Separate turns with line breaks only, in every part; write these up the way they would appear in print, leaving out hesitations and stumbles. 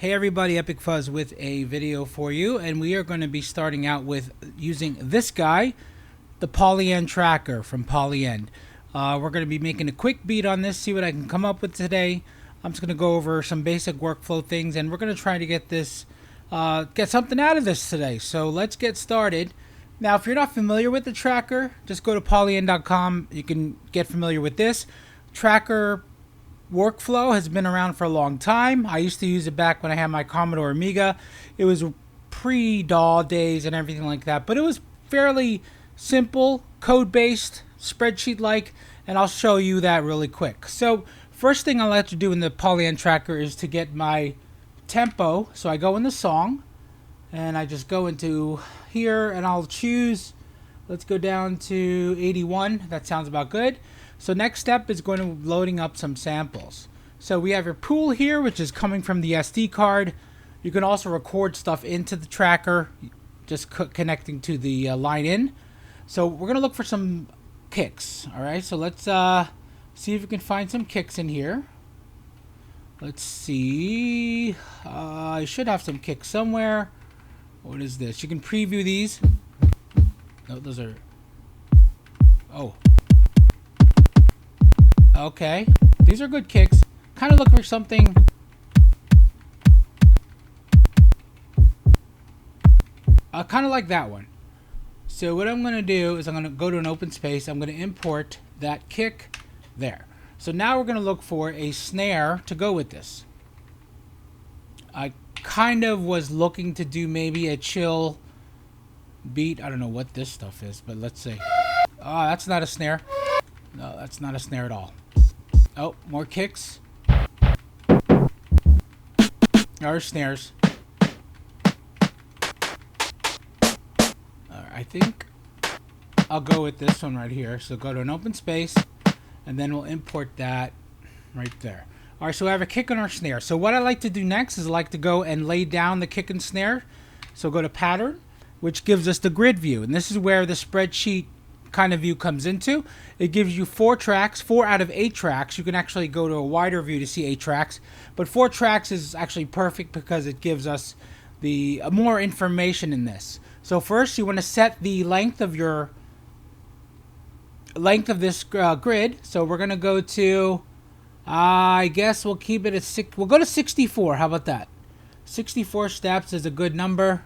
Hey everybody, Epic Fuzz with a video for you, and we are going to be starting out with using this guy, the Polyend Tracker from Polyend. We're going to be making a quick beat on this, see what I can come up with today. I'm just going to go over some basic workflow things, and we're going to try to get this, get something out of this today. So let's get started. Now, if you're not familiar with the tracker, just go to polyend.com. You can get familiar with this tracker. Workflow has been around for a long time. I used to use it back when I had my Commodore Amiga. It was pre-DAW days and everything like that, but it was fairly simple, code-based, spreadsheet-like, and I'll show you that really quick. So first thing I like to do in the Polyend Tracker is to get my tempo. So I go in the song, and I just go into here, and I'll choose, let's go down to 81. That sounds about good. So next step is going to loading up some samples. So we have your pool here, which is coming from the SD card. You can also record stuff into the tracker, just connecting to the line in. So we're going to look for some kicks. All right, so let's see if we can find some kicks in here. Let's see. I should have some kicks somewhere. What is this? You can preview these. No, those are... Oh. Okay, these are good kicks. Kind of look for something. Kind of like that one. So what I'm going to do is I'm going to go to an open space. I'm going to import that kick there. So now we're going to look for a snare to go with this. I kind of was looking to do maybe a chill beat. I don't know what this stuff is, but let's see. Oh, that's not a snare. No, that's not a snare at all. Oh, more kicks. Or snares. I think I'll go with this one right here. So go to an open space, and then we'll import that right there. All right, so we have a kick and our snare. So what I like to do next is I like to go and lay down the kick and snare. So go to pattern, which gives us the grid view. And this is where the spreadsheet kind of view comes into. It gives you 4 tracks, 4 out of 8 tracks. You can actually go to a wider view to see 8 tracks, but 4 tracks is actually perfect because it gives us the more information in this. So first you want to set the length of this grid. So we're going to go to I guess we'll keep it at 6. We'll go to 64. How about that? 64 steps is a good number.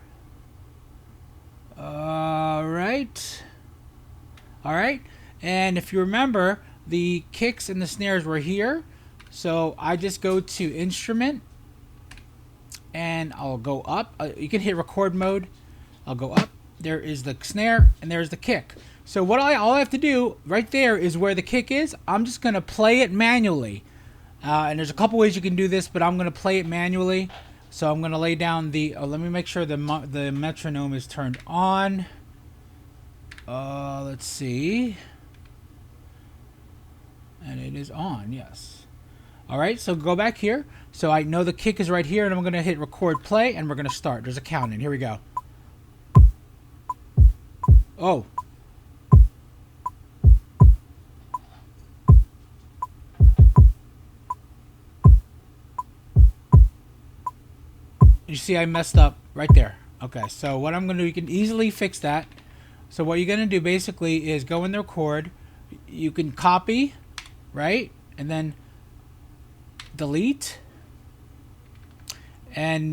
All right, and if you remember, the kicks and the snares were here. So I just go to instrument, and I'll go up. You can hit record mode. I'll go up. There is the snare, and there's the kick. So all I have to do right there is where the kick is. I'm just going to play it manually. And there's a couple ways you can do this, but I'm going to play it manually. So I'm going to lay down the... let me make sure the metronome is turned on. Let's see. And it is on, yes. Alright, so go back here. So I know the kick is right here, and I'm going to hit record play, and we're going to start. There's a count in. Here we go. Oh. You see I messed up right there. Okay, so what I'm going to do, you can easily fix that. So what you're going to do basically is go in the record. You can copy, right? And then delete. And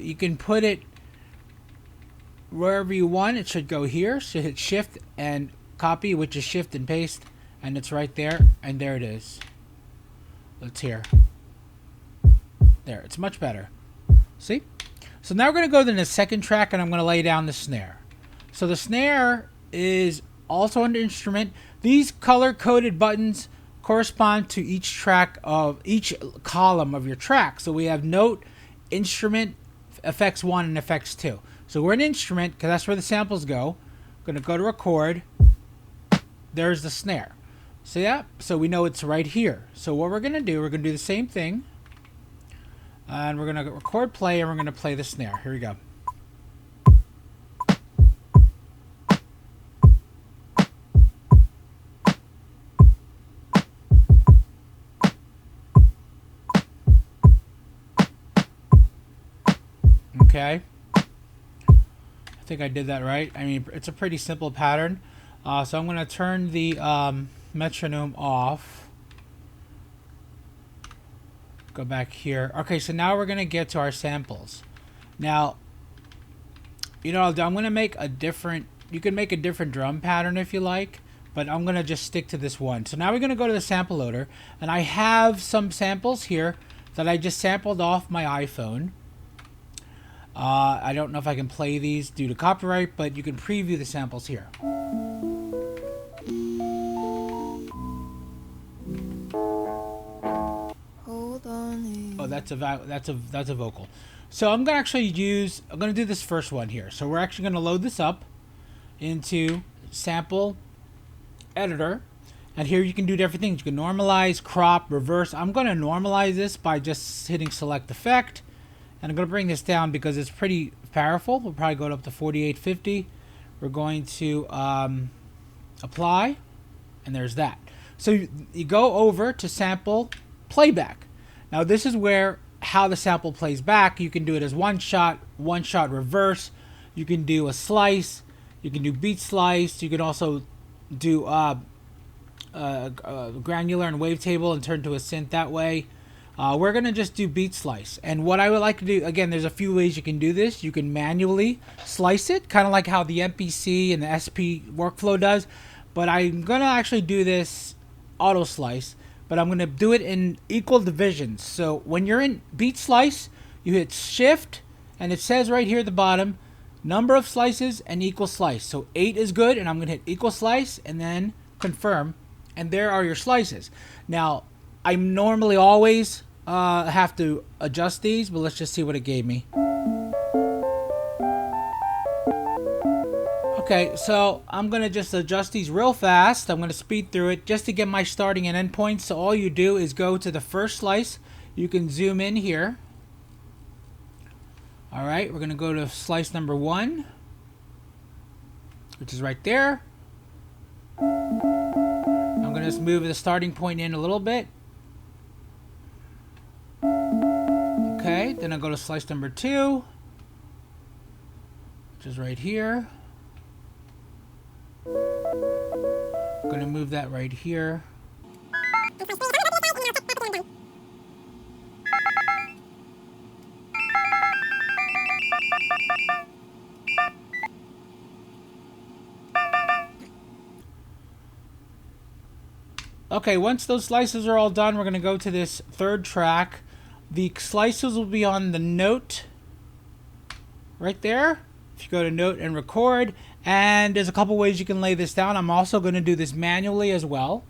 you can put it wherever you want. It should go here. So hit shift and copy, which is shift and paste. And it's right there. And there it is. Let's hear. There, it's much better. See? So now we're going to go to the second track, and I'm going to lay down the snare. So the snare is also under instrument. These color-coded buttons correspond to each track of each column of your track. So we have note, instrument, effects 1, and effects 2. So we're in instrument because that's where the samples go. I'm going to go to record. There's the snare. See that? So we know it's right here. So what we're going to do, we're going to do the same thing. And we're going to record play, and we're going to play the snare. Here we go. Okay. I think I did that right. I mean, it's a pretty simple pattern. So I'm going to turn the metronome off. Go back here. Okay, so now we're going to get to our samples. Now, you know, I'm going to make a different, you can make a different drum pattern if you like, but I'm going to just stick to this one. So now we're going to go to the sample loader, and I have some samples here that I just sampled off my iPhone. I don't know if I can play these due to copyright, but you can preview the samples here.
Hold on.
Oh, that's a vocal. So I'm gonna do this first one here. So we're actually gonna load this up into sample editor, and here you can do different things. You can normalize, crop, reverse. I'm gonna normalize this by just hitting select effect, and I'm gonna bring this down because it's pretty powerful. We'll probably go up to 4850. We're going to apply, and there's that. So you go over to sample playback. Now this is where how the sample plays back. You can do it as one shot reverse. You can do a slice. You can do beat slice. You can also do granular and wavetable and turn to a synth that way. We're gonna just do beat slice. And what I would like to do, again, there's a few ways you can do this. You can manually slice it, kind of like how the MPC and the SP workflow does. But I'm gonna actually do this auto slice, but I'm gonna do it in equal divisions. So when you're in beat slice, you hit shift, and it says right here at the bottom, number of slices and equal slice. So 8 is good, and I'm gonna hit equal slice and then confirm, and there are your slices. Now, I normally always have to adjust these, but let's just see what it gave me. Okay, so I'm going to just adjust these real fast. I'm going to speed through it just to get my starting and end points. So all you do is go to the first slice. You can zoom in here. All right, we're going to go to slice number 1, which is right there. I'm going to just move the starting point in a little bit. Okay, then I'll go to slice number 2, which is right here. I'm going to move that right here. Okay, once those slices are all done, we're going to go to this third track. The slices will be on the note right there. If you go to note and record, and there's a couple ways you can lay this down. I'm also going to do this manually as well.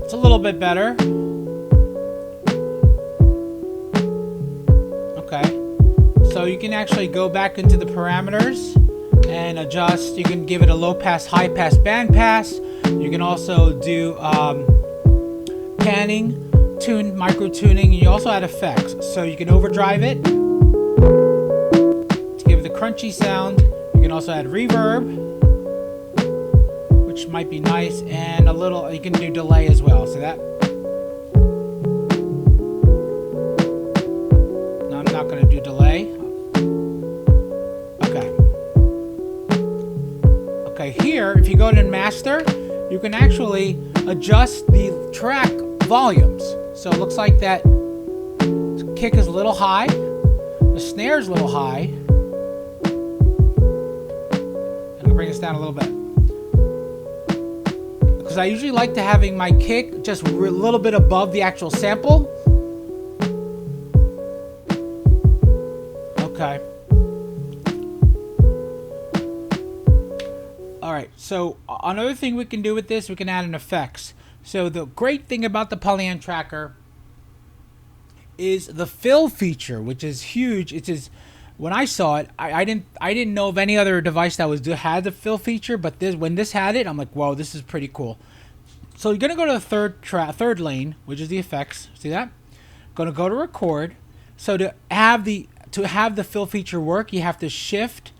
It's a little bit better. So you can actually go back into the parameters and adjust. You can give it a low pass, high pass, band pass. You can also do panning, micro tuning, and you also add effects. So you can overdrive it to give it the crunchy sound. You can also add reverb, which might be nice, and a little, you can do delay as well. So that. No, I'm not going to do delay. Okay, here, if you go to master, you can actually adjust the track volumes. So it looks like that kick is a little high, the snare is a little high. I'm gonna bring this down a little bit, because I usually like to having my kick just a little bit above the actual sample. Okay. Alright, so another thing we can do with this, we can add an effects. So the great thing about the Polyend Tracker is the fill feature, which is huge. It is, when I saw it, I didn't know of any other device that had the fill feature, but when this had it, I'm like, whoa, this is pretty cool. So you're gonna go to the third lane, which is the effects. See that? Gonna go to record. So to have the to have the fill feature work, you have to shift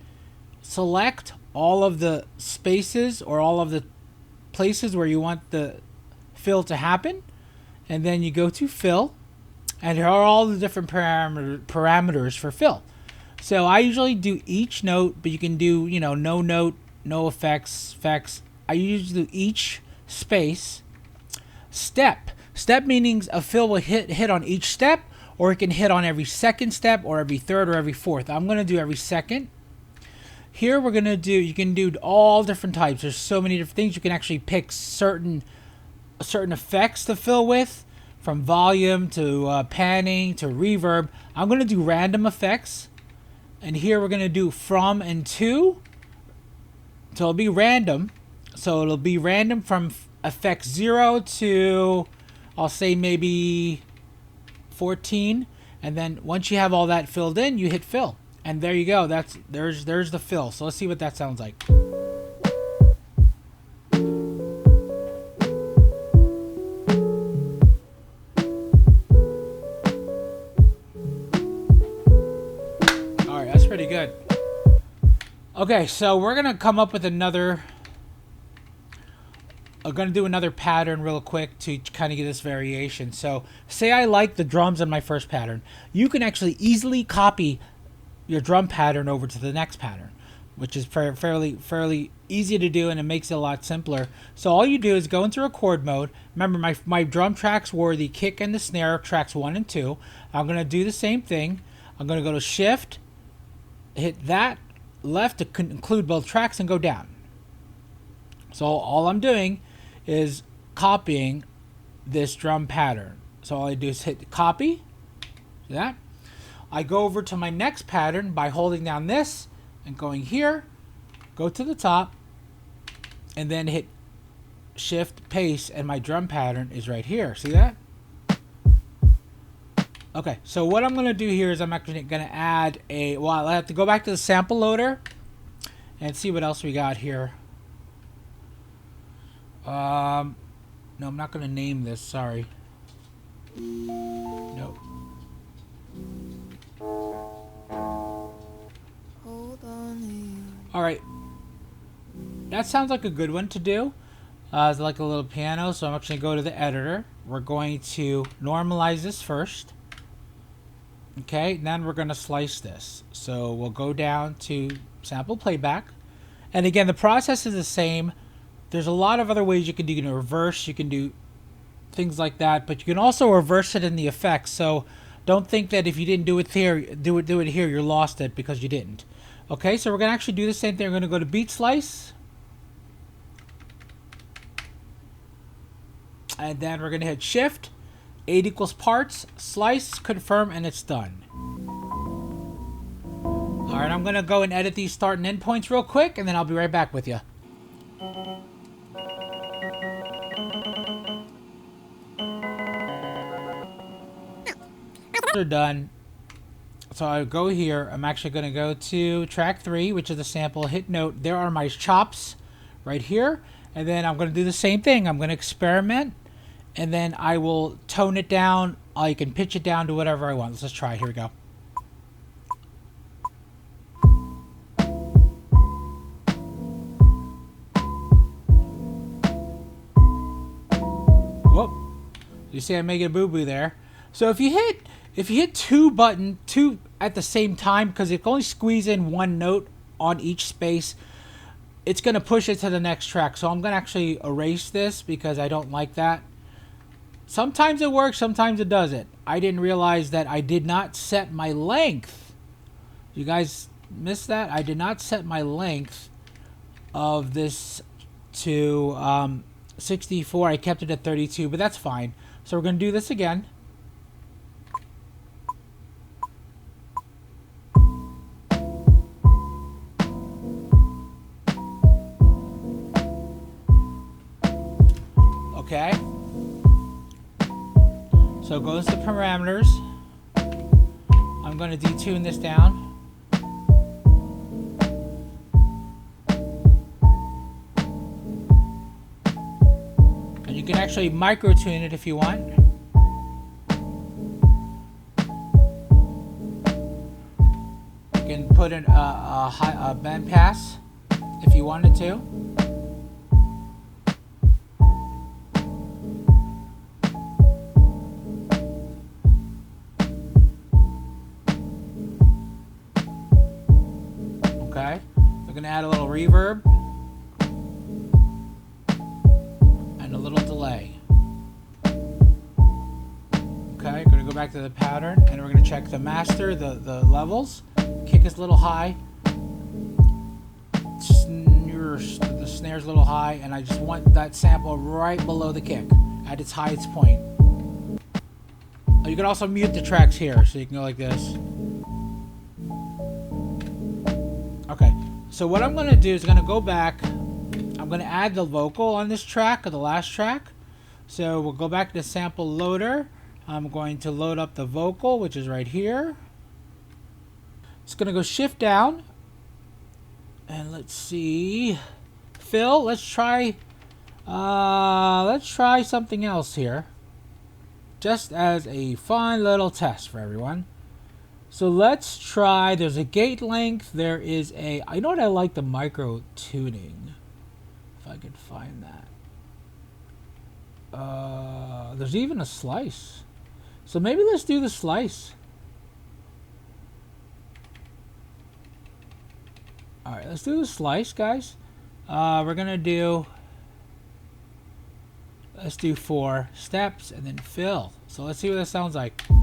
select all of the spaces or all of the places where you want the fill to happen, and then you go to fill, and here are all the different parameters for fill. So I usually do each note, but you can do, you know, no note, no effects. I usually do each space. Step meaning a fill will hit on each step, or it can hit on every second step, or every third, or every fourth. I'm going to do every second. Here we're going to do, you can do all different types. There's so many different things. You can actually pick certain effects to fill with, from volume to panning to reverb. I'm going to do random effects. And here we're going to do from and to. So it'll be random. So it'll be random from effect 0 to, I'll say maybe 14. And then once you have all that filled in, you hit fill. And there you go. There's the fill. So let's see what that sounds like. Alright, that's pretty good. Okay, so we're gonna come up with another. I'm gonna do another pattern real quick to kind of get this variation. So say I like the drums on my first pattern. You can actually easily copy your drum pattern over to the next pattern, which is fairly easy to do, and it makes it a lot simpler. So all you do is go into record mode. Remember, my drum tracks were the kick and the snare, tracks 1 and 2. I'm going to do the same thing. I'm going to go to shift, hit that left to include both tracks, and go down. So all I'm doing is copying this drum pattern. So all I do is hit copy. See that? I go over to my next pattern by holding down this and going here, go to the top, and then hit shift paste, and my drum pattern is right here. See that? Okay, so what I'm going to do here is I'm actually going to add a, well, I have to go back to the sample loader and see what else we got here. No, I'm not going to name this, sorry. No. Alright, that sounds like a good one to do. It's like a little piano, so I'm actually going to go to the editor. We're going to normalize this first. Okay, and then we're going to slice this. So we'll go down to sample playback. And again, the process is the same. There's a lot of other ways you can do. You can reverse, you can do things like that, but you can also reverse it in the effects. So don't think that if you didn't do it here, do it here, you're lost it because you didn't. Okay, so we're going to actually do the same thing. We're going to go to beat slice. And then we're going to hit shift, 8 equals parts, slice, confirm, and it's done. Alright, I'm going to go and edit these start and end points real quick, and then I'll be right back with you. They're done. So I go here. I'm actually going to go to track 3, which is the sample. Hit note. There are my chops right here. And then I'm going to do the same thing. I'm going to experiment. And then I will tone it down. I can pitch it down to whatever I want. Let's just try. Here we go. Whoop. You see I make a boo-boo there. So if you hit two at the same time, because it can only squeeze in one note on each space, it's going to push it to the next track. So I'm going to actually erase this because I don't like that. Sometimes it works, sometimes it doesn't. I didn't realize that I did not set my length. You guys missed that? I did not set my length of this to 64. I kept it at 32, but that's fine. So we're going to do this again. Okay. So it goes to parameters. I'm going to detune this down. And you can actually micro tune it if you want. can put in a band pass if you wanted to. Okay, we're gonna add a little reverb and a little delay. Okay, gonna go back to the pattern and we're gonna check the master, the levels. Kick is a little high. The snare's a little high, and I just want that sample right below the kick at its highest point. You can also mute the tracks here, so you can go like this. Okay, so what I'm gonna do is gonna go back. I'm gonna add the vocal on this track, or the last track. So we'll go back to the sample loader. I'm going to load up the vocal, which is right here. It's gonna go shift down, and let's see. Phil, let's try something else here, just as a fun little test for everyone. So let's try. There's a gate length. There is a. I know what I like, the micro tuning. If I could find that. There's even a slice. So maybe let's do the slice. All right, let's do the slice, guys. We're gonna do. Let's do 4 steps and then fill. So let's see what that sounds like. Go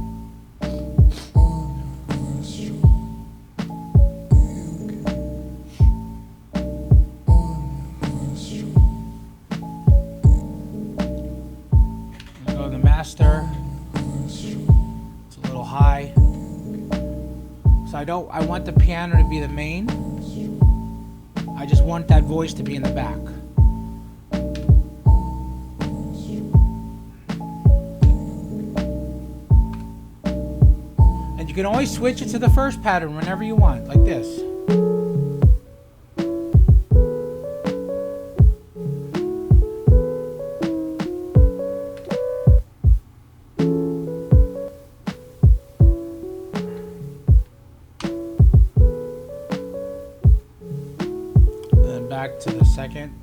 to the master. It's a little high. So I want the piano to be the main. I just want that voice to be in the back. And you can always switch it to the first pattern whenever you want, like this. Back to the second.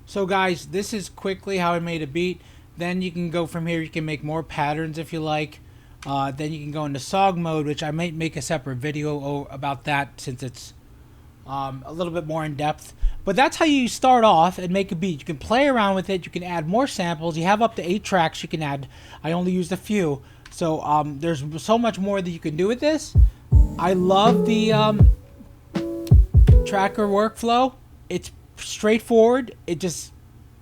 So guys, this is quickly how I made a beat. Then you can go from here. You can make more patterns if you like. Then you can go into song mode, which I might make a separate video about that, since it's a little bit more in depth. But that's how you start off and make a beat. You can play around with it. You can add more samples. You have up to 8 tracks you can add. I only used a few. So there's so much more that you can do with this. I love the tracker workflow. It's straightforward. It just,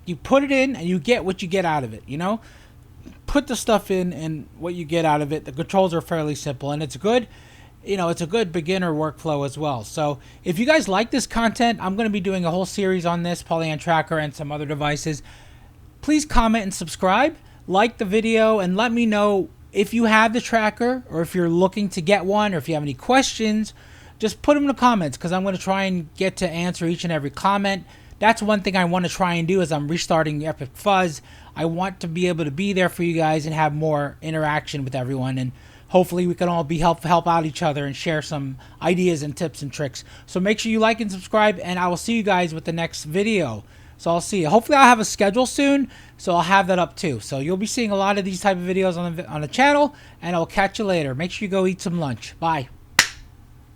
you put it in and you get what you get out of it, you know? Put the stuff in and what you get out of it. The controls are fairly simple, and it's good. You know, it's a good beginner workflow as well. So if you guys like this content, I'm going to be doing a whole series on this, Polyend Tracker and some other devices. Please comment and subscribe, like the video, and let me know if you have the tracker, or if you're looking to get one, or if you have any questions. Just put them in the comments, because I'm going to try and get to answer each and every comment. That's one thing I want to try and do as I'm restarting Epic Fuzz. I want to be able to be there for you guys and have more interaction with everyone, and hopefully we can all be help out each other and share some ideas and tips and tricks. So make sure you like and subscribe, and I will see you guys with the next video. So I'll see you. Hopefully I'll have a schedule soon, so I'll have that up too. So you'll be seeing a lot of these type of videos on the channel, and I'll catch you later. Make sure you go eat some lunch. Bye.